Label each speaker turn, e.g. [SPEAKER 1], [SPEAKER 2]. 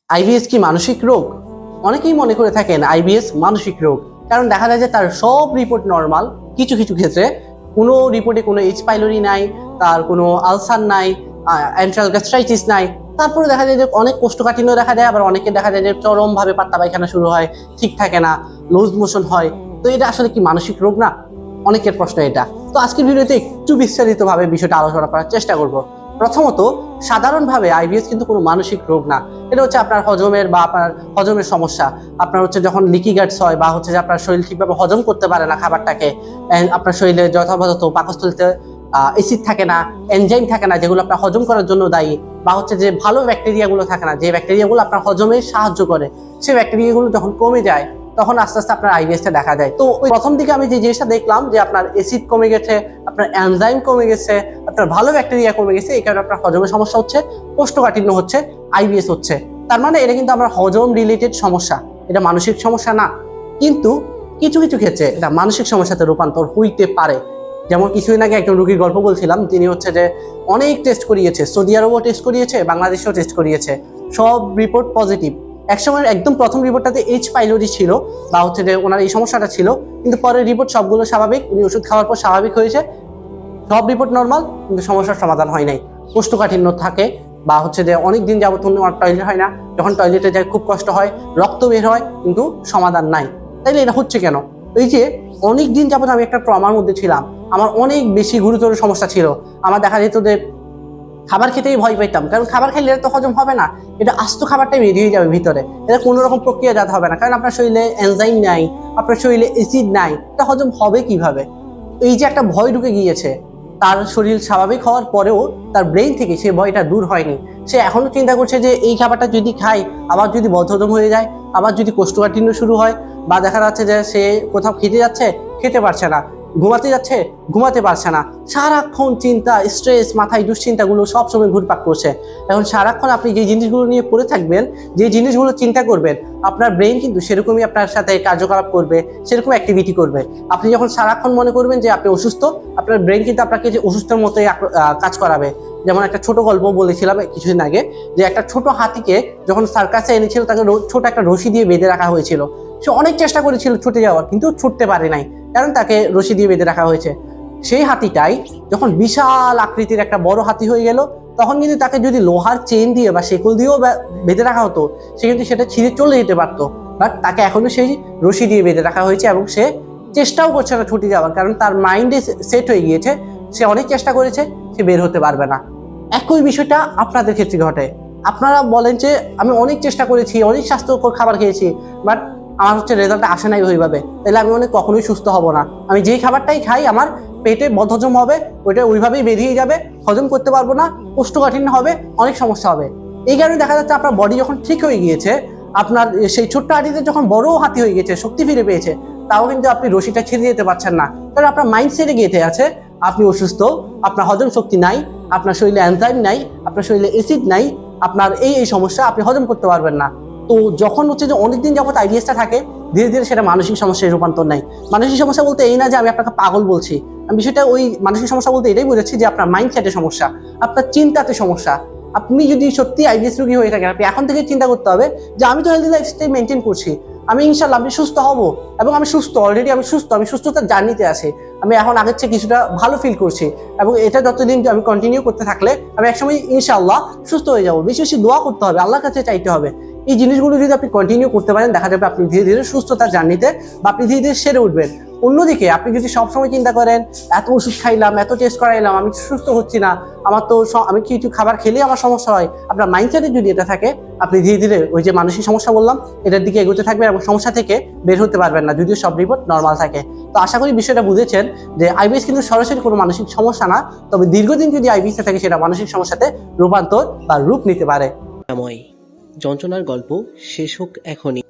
[SPEAKER 1] IBS কি মানসিক রোগ? অনেকেই মনে করে থাকেন আইবিএস মানসিক রোগ, কারণ দেখা যায় যে তার সব রিপোর্ট নর্মাল। কিছু কিছু ক্ষেত্রে কোনো রিপোর্টে কোনো এইচ পাইলোরি নাই, তার কোনো আলসার নাই, অ্যান্ট্রাল গ্যাস্ট্রাইটিস নাই। তারপরে দেখা যায় যে অনেক কোষ্ঠকাঠিন্য দেখা দেয়, আবার অনেকে দেখা যায় যে চরমভাবে পাতলা পায়খানা শুরু হয়, ঠিক থাকে না, লুজ মোশন হয়। তো এটা আসলে কি মানসিক রোগ না? অনেকের প্রশ্ন এটা। তো আজকের ভিডিওতে একটু বিস্তারিতভাবে বিষয়টা আলোচনা করার চেষ্টা করব। প্রথমত, সাধারণভাবে আইবিএস কিন্তু কোনো মানসিক রোগ না। এটা হচ্ছে আপনার হজমের বা আপনার হজমের সমস্যা। আপনার হচ্ছে যখন লিকি গাটস হয় বা হচ্ছে যে আপনার শরীর ঠিকভাবে হজম করতে পারে না খাবারটাকে, আপনার শরীরে যথাযথ পাকস্থলিতে অ্যাসিড থাকে না, এনজাইম থাকে না যেগুলো আপনার হজম করার জন্য দায়ী, বা হচ্ছে যে ভালো ব্যাকটেরিয়াগুলো থাকে না, যে ব্যাকটেরিয়াগুলো আপনার হজমে সাহায্য করে, সেই ব্যাকটেরিয়াগুলো যখন কমে যায় তখন আস্তে আস্তে আপনার আইবিএসটা দেখা যায়। তো ওই প্রথম দিকে আমি যে জিনিসটা দেখলাম যে আপনার অ্যাসিড কমে গেছে, আপনার এনজাইম কমে গেছে, আপনার ভালো ব্যাকটেরিয়া কমে গেছে, এই কারণে আপনার হজমের সমস্যা হচ্ছে, কোষ্ঠকাঠিন্য হচ্ছে, আইবিএস হচ্ছে। তার মানে এটা কিন্তু আমার হজম রিলেটেড সমস্যা, এটা মানসিক সমস্যা না। কিন্তু কিছু কিছু ক্ষেত্রে এটা মানসিক সমস্যাতে রূপান্তর হইতে পারে। যেমন কিছুদিন আগে একজন রোগীর গল্প বলছিলাম, তিনি হচ্ছে যে অনেক টেস্ট করিয়েছে, সৌদি আরবও টেস্ট করিয়েছে, বাংলাদেশেও টেস্ট করিয়েছে, সব রিপোর্ট পজিটিভ। একসময় একদম প্রথম রিপোর্টটাতে এইচ পাইলোরি ছিল, বা হচ্ছে যে ওনার এই সমস্যাটা ছিল, কিন্তু পরের রিপোর্ট সবগুলো স্বাভাবিক, উনি ওষুধ খাওয়ার পর স্বাভাবিক হয়েছে, সব রিপোর্ট নর্মাল, কিন্তু সমস্যার সমাধান হয় নাই। কোষ্ঠকাঠিন্য থাকে, বা হচ্ছে যে অনেক দিন যাবত টয়লেট হয় না, যখন টয়লেটে যায় খুব কষ্ট হয়, রক্ত বের হয়, কিন্তু সমাধান নাই। তাইলে এটা হচ্ছে কেন? এই যে অনেক দিন যাবত আমি একটা ট্রমার মধ্যে ছিলাম, আমার অনেক বেশি গুরুতর সমস্যা ছিল। আমার দেখা যেত যে খাবার খেতেই ভয় পাইতাম, কারণ খাবার খাইলে এটা তো হজম হবে না, এটা আস্ত খাবারটাই বেরিয়ে যাবে ভিতরে, এটা কোনো রকম প্রক্রিয়াজাত হবে না, কারণ আপনার শরীরে এনজাইম নাই, আপনার শরীরে অ্যাসিড নাই, এটা হজম হবে কিভাবে? এই যে একটা ভয় ঢুকে গিয়েছে, তার শরীর স্বাভাবিক হওয়ার পরেও তার ব্রেইন থেকে সেই ভয়টা দূর হয়নি। সে এখনো চিন্তা করছে যে এই খাবারটা যদি খাই আবার যদি বদহজম হয়ে যায়, আবার যদি কোষ্ঠকাঠিন্য শুরু হয়, বা দেখা যাচ্ছে যে সে কোথাও খেতে যাচ্ছে, খেতে পারছে না, ঘুমাতে যাচ্ছে, ঘুমাতে পারছে না, সারাক্ষণ চিন্তা, স্ট্রেস, মাথায় দুশ্চিন্তাগুলো সবসময় ঘুরপাক করছে। এখন সারাক্ষণ আপনি যে জিনিসগুলো নিয়ে পড়ে থাকবেন, যে জিনিসগুলো চিন্তা করবেন, আপনার ব্রেইন কিন্তু সেরকমই আপনার সাথে কার্যকলাপ করবে, সেরকম অ্যাক্টিভিটি করবে। আপনি যখন সারাক্ষণ মনে করবেন যে আপনি অসুস্থ, আপনার ব্রেইন কিন্তু আপনাকে যে অসুস্থের মতোই কাজ করাবে। যেমন একটা ছোট গল্প বলেছিলাম কিছুদিন আগে, যে একটা ছোট হাতিকে যখন সার্কাসে এনেছিল, তাকে ছোট একটা রশি দিয়ে বেঁধে রাখা হয়েছিল। সে অনেক চেষ্টা করেছিল ছুটে যাওয়ার, কিন্তু ছুটতে পারে নাই, কারণ তাকে রশি দিয়ে বেঁধে রাখা হয়েছে। সেই হাতিটাই যখন বিশাল আকৃতির একটা বড় হাতি হয়ে গেল, তখন কিন্তু তাকে যদি লোহার চেন দিয়ে বা শেকল দিয়েও বেঁধে রাখা হতো, সে কিন্তু সেটা ছিঁড়ে চলে যেতে পারতো। বাট তাকে এখনো সেই রশি দিয়ে বেঁধে রাখা হয়েছে, এবং সে চেষ্টাও করছে না ছুটে যাওয়ার, কারণ তার মাইন্ডে সেট হয়ে গিয়েছে সে অনেক চেষ্টা করেছে, সে বের হতে পারবে না। একই বিষয়টা আপনাদের ক্ষেত্রে ঘটে। আপনারা বলেন যে আমি অনেক চেষ্টা করেছি, অনেক স্বাস্থ্যকর খাবার খেয়েছি, বাট আমার হচ্ছে রেজাল্টটা আসে নাই ওইভাবে, তাহলে আমি অনেক কখনোই সুস্থ হব না। আমি যেই খাবারটাই খাই আমার পেটে বদহজম হবে, ওইটা ওইভাবেই বেরিয়ে যাবে, হজম করতে পারবো না, কোষ্ঠকাঠিন্য হবে, অনেক সমস্যা হবে। এই কারণে দেখা যাচ্ছে আপনার বডি যখন ঠিক হয়ে গিয়েছে, আপনার সেই ছোট্ট হাতিতে যখন বড় হাতি হয়ে গেছে, শক্তি ফিরে পেয়েছে, তাও কিন্তু আপনি রশিটা ছেড়ে যেতে পারছেন না, কারণ আপনার মাইন্ড সেটে গেঁথে আছে আপনি অসুস্থ, আপনার হজম শক্তি নাই, আপনার শরীরে এনজাইম নাই, আপনার শরীরে অ্যাসিড নাই, আপনার এই সমস্যা, আপনি হজম করতে পারবেন না। তো যখন হচ্ছে যে অনেকদিন যাবত আইবিএসটা থাকে, ধীরে ধীরে সেটা মানসিক সমস্যায় রূপান্তর নেয়। মানসিক সমস্যা বলতে এই না যে আমি আপনাকে পাগল বলছি, আমি বিষয়টা ওই মানসিক সমস্যা বলতে এটাই বোঝাচ্ছি যে আপনার মাইন্ডসেটের সমস্যা, আপনার চিন্তাতে সমস্যা। আপনি যদি সত্যি আইবিএস রোগী হয়ে থাকেন, আপনি এখন থেকে চিন্তা করতে হবে যে আমি তো হেলদি লাইফস্টাইল মেনটেন করছি, আমি ইনশাল্লাহ আমি সুস্থ হব, এবং আমি সুস্থ, অলরেডি আমি সুস্থ, আমি সুস্থতার জার্নিতে আছি, আমি এখন আগের চেয়ে কিছুটা ভালো ফিল করছি, এবং এটা যতদিন আমি কন্টিনিউ করতে থাকলে আমি একসময় ইনশাআল্লাহ সুস্থ হয়ে যাবো। বেশি বেশি দোয়া করতে হবে, আল্লাহর কাছে চাইতে হবে। এই জিনিসগুলো যদি আপনি কন্টিনিউ করতে পারেন, দেখা যাবে আপনি ধীরে ধীরে সুস্থতার জার্নিতে, বা আপনি ধীরে ধীরে সেরে উঠবেন। অন্যদিকে আপনি যদি সবসময় চিন্তা করেন এত ওষুধ খাইলাম, এত টেস্ট করাইলাম, আমি সুস্থ হচ্ছি না, আমার তো আমি কিছু খাবার খেলেই আমার সমস্যা হয়, আপনার মাইন্ডসেটে যদি এটা থাকে, আপনি ধীরে ধীরে ওই যে মানসিক সমস্যা বললাম এটার দিকে এগোতে থাকবেন, এবং সমস্যা থেকে বের হতে পারবেন না, যদিও সব রিপোর্ট নর্মাল থাকে। তো আশা করি বিষয়টা বুঝেছেন যে আইবিএস কিন্তু সরাসরি কোনো মানসিক সমস্যা না, তবে দীর্ঘদিন যদি আইবিএস থাকে সেটা মানসিক সমস্যাতে রূপান্তর বা রূপ নিতে পারে।
[SPEAKER 2] যন্ত্রণার গল্প শেষ হোক এখনই।